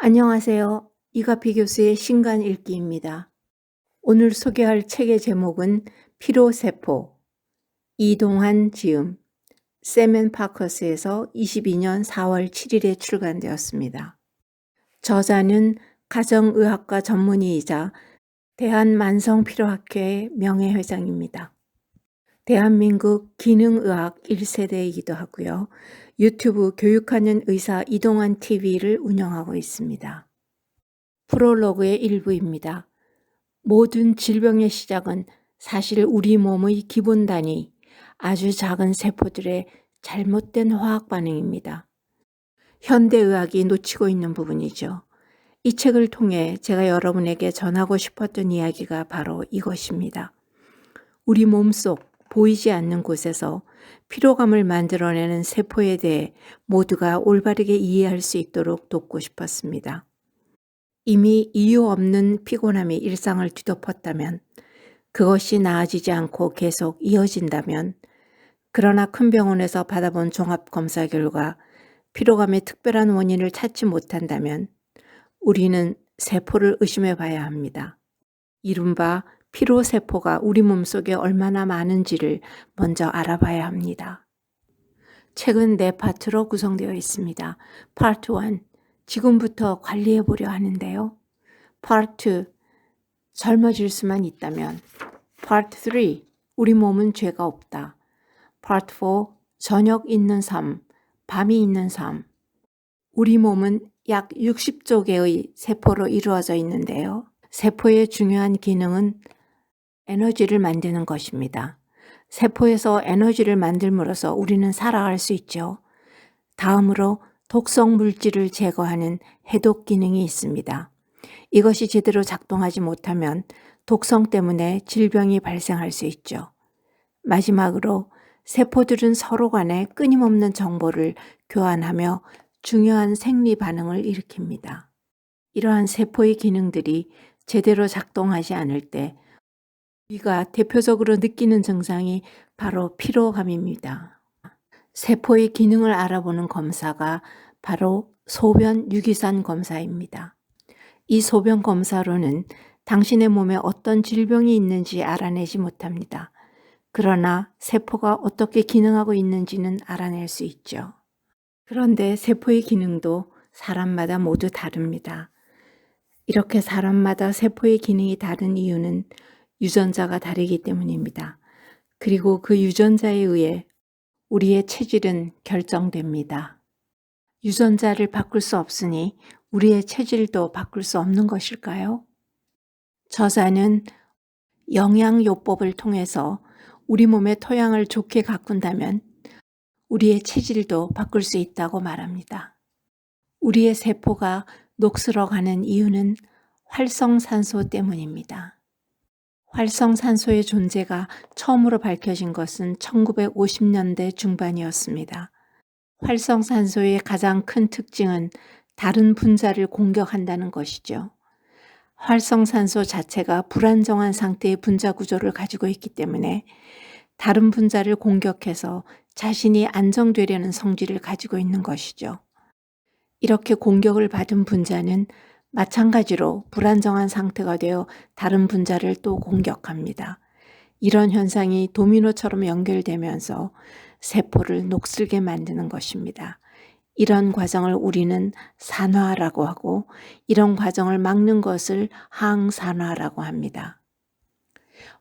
안녕하세요. 이가피 교수의 신간 읽기입니다. 오늘 소개할 책의 제목은 피로세포, 이동환 지음, 세멘파커스에서 22년 4월 7일에 출간되었습니다. 저자는 가정의학과 전문의이자 대한만성피로학회의 명예회장입니다. 대한민국 기능의학 1세대이기도 하고요. 유튜브 교육하는 의사 이동환 TV를 운영하고 있습니다. 프롤로그의 일부입니다. 모든 질병의 시작은 사실 우리 몸의 기본 단위, 아주 작은 세포들의 잘못된 화학 반응입니다. 현대의학이 놓치고 있는 부분이죠. 이 책을 통해 제가 여러분에게 전하고 싶었던 이야기가 바로 이것입니다. 우리 몸속 보이지 않는 곳에서 피로감을 만들어내는 세포에 대해 모두가 올바르게 이해할 수 있도록 돕고 싶었습니다. 이미 이유 없는 피곤함이 일상을 뒤덮었다면, 그것이 나아지지 않고 계속 이어진다면, 그러나 큰 병원에서 받아본 종합검사 결과 피로감의 특별한 원인을 찾지 못한다면 우리는 세포를 의심해 봐야 합니다. 이른바 피로세포가 우리 몸속에 얼마나 많은지를 먼저 알아봐야 합니다. 책은 4파트로 구성되어 있습니다. 파트 1, 지금부터 관리해 보려 하는데요. 파트 2, 젊어질 수만 있다면. 파트 3, 우리 몸은 죄가 없다. 파트 4, 저녁 있는 삶, 밤이 있는 삶. 우리 몸은 약 60조 개의 세포로 이루어져 있는데요. 세포의 중요한 기능은 에너지를 만드는 것입니다. 세포에서 에너지를 만들므로써 우리는 살아갈 수 있죠. 다음으로 독성 물질을 제거하는 해독 기능이 있습니다. 이것이 제대로 작동하지 못하면 독성 때문에 질병이 발생할 수 있죠. 마지막으로 세포들은 서로 간에 끊임없는 정보를 교환하며 중요한 생리 반응을 일으킵니다. 이러한 세포의 기능들이 제대로 작동하지 않을 때 우리가 대표적으로 느끼는 증상이 바로 피로감입니다. 세포의 기능을 알아보는 검사가 바로 소변 유기산 검사입니다. 이 소변 검사로는 당신의 몸에 어떤 질병이 있는지 알아내지 못합니다. 그러나 세포가 어떻게 기능하고 있는지는 알아낼 수 있죠. 그런데 세포의 기능도 사람마다 모두 다릅니다. 이렇게 사람마다 세포의 기능이 다른 이유는 유전자가 다르기 때문입니다. 그리고 그 유전자에 의해 우리의 체질은 결정됩니다. 유전자를 바꿀 수 없으니 우리의 체질도 바꿀 수 없는 것일까요? 저자는 영양요법을 통해서 우리 몸의 토양을 좋게 가꾼다면 우리의 체질도 바꿀 수 있다고 말합니다. 우리의 세포가 녹슬어가는 이유는 활성산소 때문입니다. 활성산소의 존재가 처음으로 밝혀진 것은 1950년대 중반이었습니다. 활성산소의 가장 큰 특징은 다른 분자를 공격한다는 것이죠. 활성산소 자체가 불안정한 상태의 분자 구조를 가지고 있기 때문에 다른 분자를 공격해서 자신이 안정되려는 성질을 가지고 있는 것이죠. 이렇게 공격을 받은 분자는 마찬가지로 불안정한 상태가 되어 다른 분자를 또 공격합니다. 이런 현상이 도미노처럼 연결되면서 세포를 녹슬게 만드는 것입니다. 이런 과정을 우리는 산화라고 하고 이런 과정을 막는 것을 항산화라고 합니다.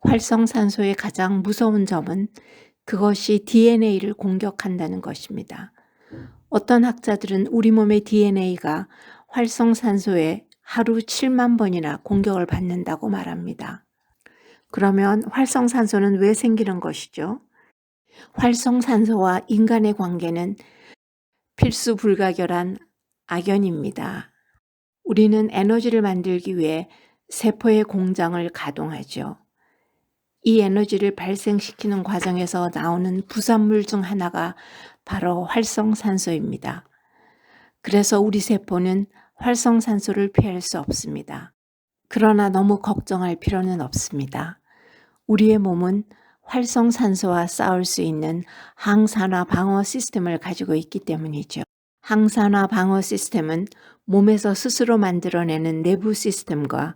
활성산소의 가장 무서운 점은 그것이 DNA를 공격한다는 것입니다. 어떤 학자들은 우리 몸의 DNA가 활성산소에 하루 7만 번이나 공격을 받는다고 말합니다. 그러면 활성산소는 왜 생기는 것이죠? 활성산소와 인간의 관계는 필수 불가결한 악연입니다. 우리는 에너지를 만들기 위해 세포의 공장을 가동하죠. 이 에너지를 발생시키는 과정에서 나오는 부산물 중 하나가 바로 활성산소입니다. 그래서 우리 세포는 활성산소를 피할 수 없습니다. 그러나 너무 걱정할 필요는 없습니다. 우리의 몸은 활성산소와 싸울 수 있는 항산화 방어 시스템을 가지고 있기 때문이죠. 항산화 방어 시스템은 몸에서 스스로 만들어내는 내부 시스템과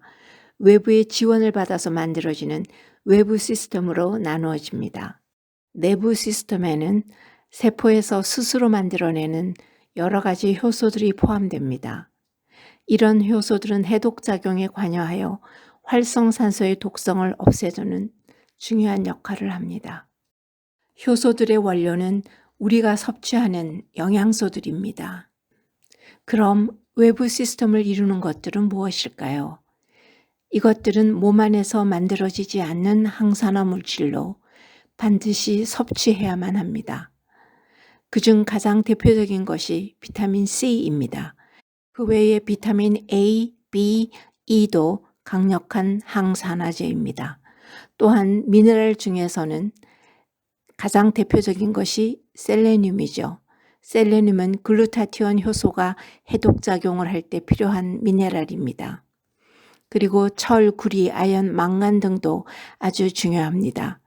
외부의 지원을 받아서 만들어지는 외부 시스템으로 나누어집니다. 내부 시스템에는 세포에서 스스로 만들어내는 여러 가지 효소들이 포함됩니다. 이런 효소들은 해독작용에 관여하여 활성산소의 독성을 없애주는 중요한 역할을 합니다. 효소들의 원료는 우리가 섭취하는 영양소들입니다. 그럼 외부 시스템을 이루는 것들은 무엇일까요? 이것들은 몸 안에서 만들어지지 않는 항산화 물질로 반드시 섭취해야만 합니다. 그중 가장 대표적인 것이 비타민 C입니다. 그 외에 비타민 A, B, E도 강력한 항산화제입니다. 또한 미네랄 중에서는 가장 대표적인 것이 셀레늄이죠. 셀레늄은 글루타티온 효소가 해독작용을 할 때 필요한 미네랄입니다. 그리고 철, 구리, 아연, 망간 등도 아주 중요합니다.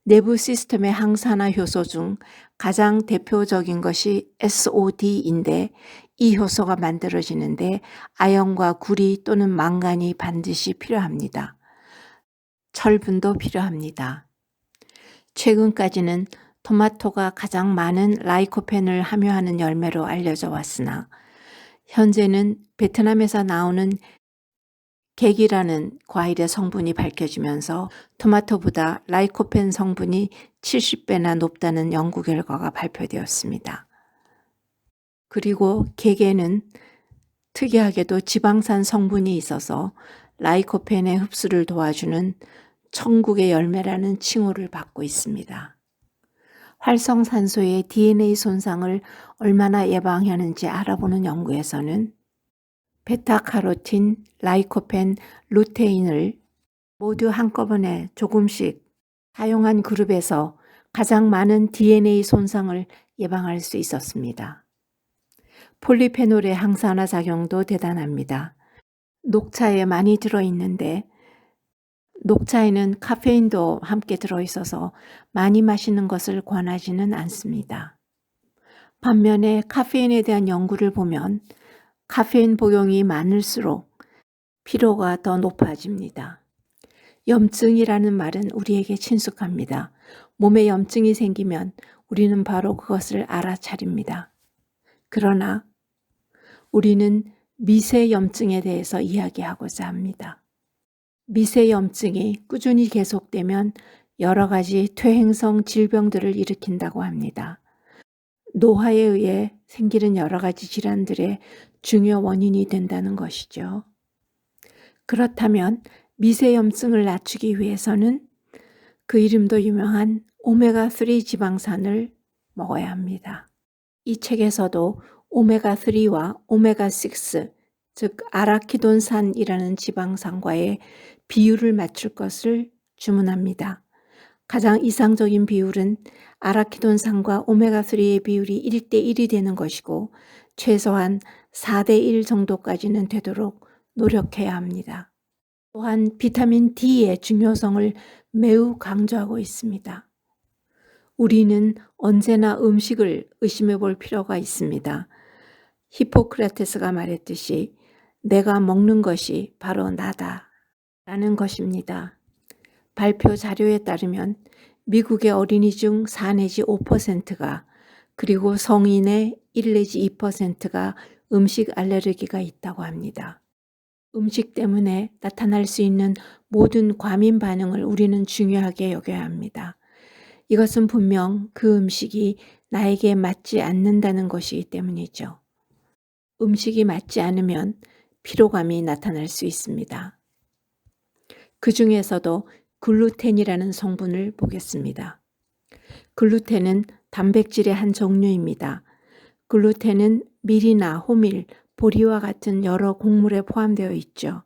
내부 시스템의 항산화 효소 중 가장 대표적인 것이 SOD인데 이 효소가 만들어지는데 아연과 구리 또는 망간이 반드시 필요합니다. 철분도 필요합니다. 최근까지는 토마토가 가장 많은 라이코펜을 함유하는 열매로 알려져 왔으나 현재는 베트남에서 나오는 객이라는 과일의 성분이 밝혀지면서 토마토보다 라이코펜 성분이 70배나 높다는 연구 결과가 발표되었습니다. 그리고 객에는 특이하게도 지방산 성분이 있어서 라이코펜의 흡수를 도와주는 천국의 열매라는 칭호를 받고 있습니다. 활성산소의 DNA 손상을 얼마나 예방하는지 알아보는 연구에서는 베타카로틴, 라이코펜, 루테인을 모두 한꺼번에 조금씩 사용한 그룹에서 가장 많은 DNA 손상을 예방할 수 있었습니다. 폴리페놀의 항산화 작용도 대단합니다. 녹차에 많이 들어있는데 녹차에는 카페인도 함께 들어있어서 많이 마시는 것을 권하지는 않습니다. 반면에 카페인에 대한 연구를 보면 카페인 복용이 많을수록 피로가 더 높아집니다. 염증이라는 말은 우리에게 친숙합니다. 몸에 염증이 생기면 우리는 바로 그것을 알아차립니다. 그러나 우리는 미세염증에 대해서 이야기하고자 합니다. 미세염증이 꾸준히 계속되면 여러 가지 퇴행성 질병들을 일으킨다고 합니다. 노화에 의해 생기는 여러 가지 질환들의 중요 원인이 된다는 것이죠. 그렇다면 미세염증을 낮추기 위해서는 그 이름도 유명한 오메가3 지방산을 먹어야 합니다. 이 책에서도 오메가3와 오메가6, 즉 아라키돈산이라는 지방산과의 비율을 맞출 것을 주문합니다. 가장 이상적인 비율은 아라키돈산과 오메가3의 비율이 1대1이 되는 것이고 최소한 4대1 정도까지는 되도록 노력해야 합니다. 또한 비타민 D의 중요성을 매우 강조하고 있습니다. 우리는 언제나 음식을 의심해 볼 필요가 있습니다. 히포크라테스가 말했듯이 내가 먹는 것이 바로 나다 라는 것입니다. 발표 자료에 따르면 미국의 어린이 중 4 내지 5%가 그리고 성인의 1 내지 2%가 음식 알레르기가 있다고 합니다. 음식 때문에 나타날 수 있는 모든 과민 반응을 우리는 중요하게 여겨야 합니다. 이것은 분명 그 음식이 나에게 맞지 않는다는 것이기 때문이죠. 음식이 맞지 않으면 피로감이 나타날 수 있습니다. 그 중에서도 글루텐이라는 성분을 보겠습니다. 글루텐은 단백질의 한 종류입니다. 글루텐은 밀이나 호밀, 보리와 같은 여러 곡물에 포함되어 있죠.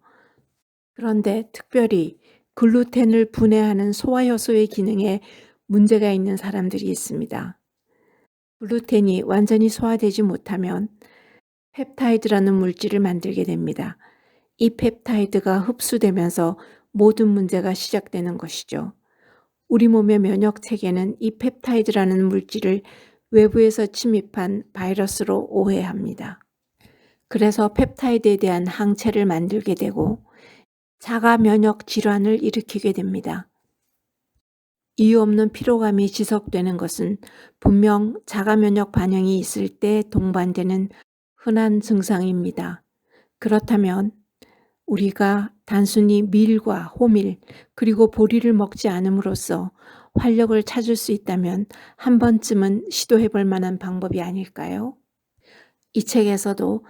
그런데 특별히 글루텐을 분해하는 소화효소의 기능에 문제가 있는 사람들이 있습니다. 글루텐이 완전히 소화되지 못하면 펩타이드라는 물질을 만들게 됩니다. 이 펩타이드가 흡수되면서 모든 문제가 시작되는 것이죠. 우리 몸의 면역 체계는 이 펩타이드라는 물질을 외부에서 침입한 바이러스로 오해합니다. 그래서 펩타이드에 대한 항체를 만들게 되고 자가 면역 질환을 일으키게 됩니다. 이유 없는 피로감이 지속되는 것은 분명 자가 면역 반응이 있을 때 동반되는 흔한 증상입니다. 그렇다면 우리가 단순히 밀과 호밀 그리고 보리를 먹지 않음으로써 활력을 찾을 수 있다면 한 번쯤은 시도해 볼 만한 방법이 아닐까요? 이 책에서도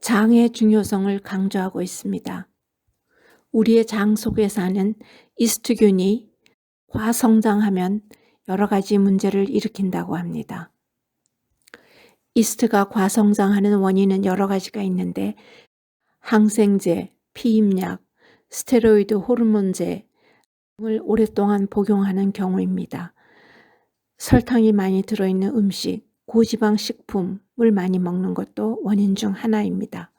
장의 중요성을 강조하고 있습니다. 우리의 장 속에 사는 이스트균이 과성장하면 여러 가지 문제를 일으킨다고 합니다. 이스트가 과성장하는 원인은 여러 가지가 있는데 항생제, 피임약, 스테로이드 호르몬제 등을 오랫동안 복용하는 경우입니다. 설탕이 많이 들어있는 음식, 고지방 식품을 많이 먹는 것도 원인 중 하나입니다.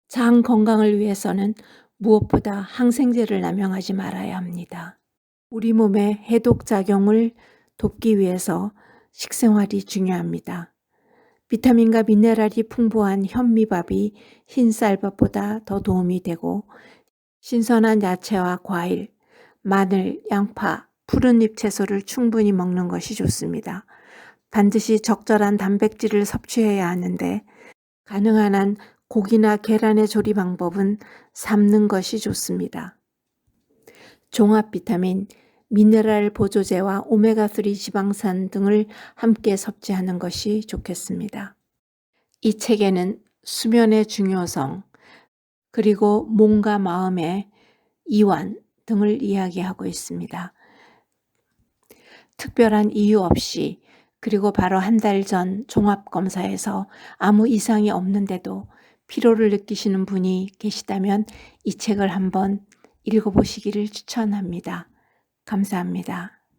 장 건강을 위해서는 무엇보다 항생제를 남용하지 말아야 합니다. 우리 몸의 해독작용을 돕기 위해서 식생활이 중요합니다. 비타민과 미네랄이 풍부한 현미밥이 흰쌀밥보다 더 도움이 되고 신선한 야채와 과일, 마늘, 양파, 푸른잎 채소를 충분히 먹는 것이 좋습니다. 반드시 적절한 단백질을 섭취해야 하는데 가능한 한 고기나 계란의 조리 방법은 삶는 것이 좋습니다. 종합 비타민, 미네랄 보조제와 오메가3 지방산 등을 함께 섭취하는 것이 좋겠습니다. 이 책에는 수면의 중요성, 그리고 몸과 마음의 이완 등을 이야기하고 있습니다. 특별한 이유 없이 그리고 바로 한 달 전 종합검사에서 아무 이상이 없는데도 피로를 느끼시는 분이 계시다면 이 책을 한번 읽어보시기를 추천합니다. 감사합니다.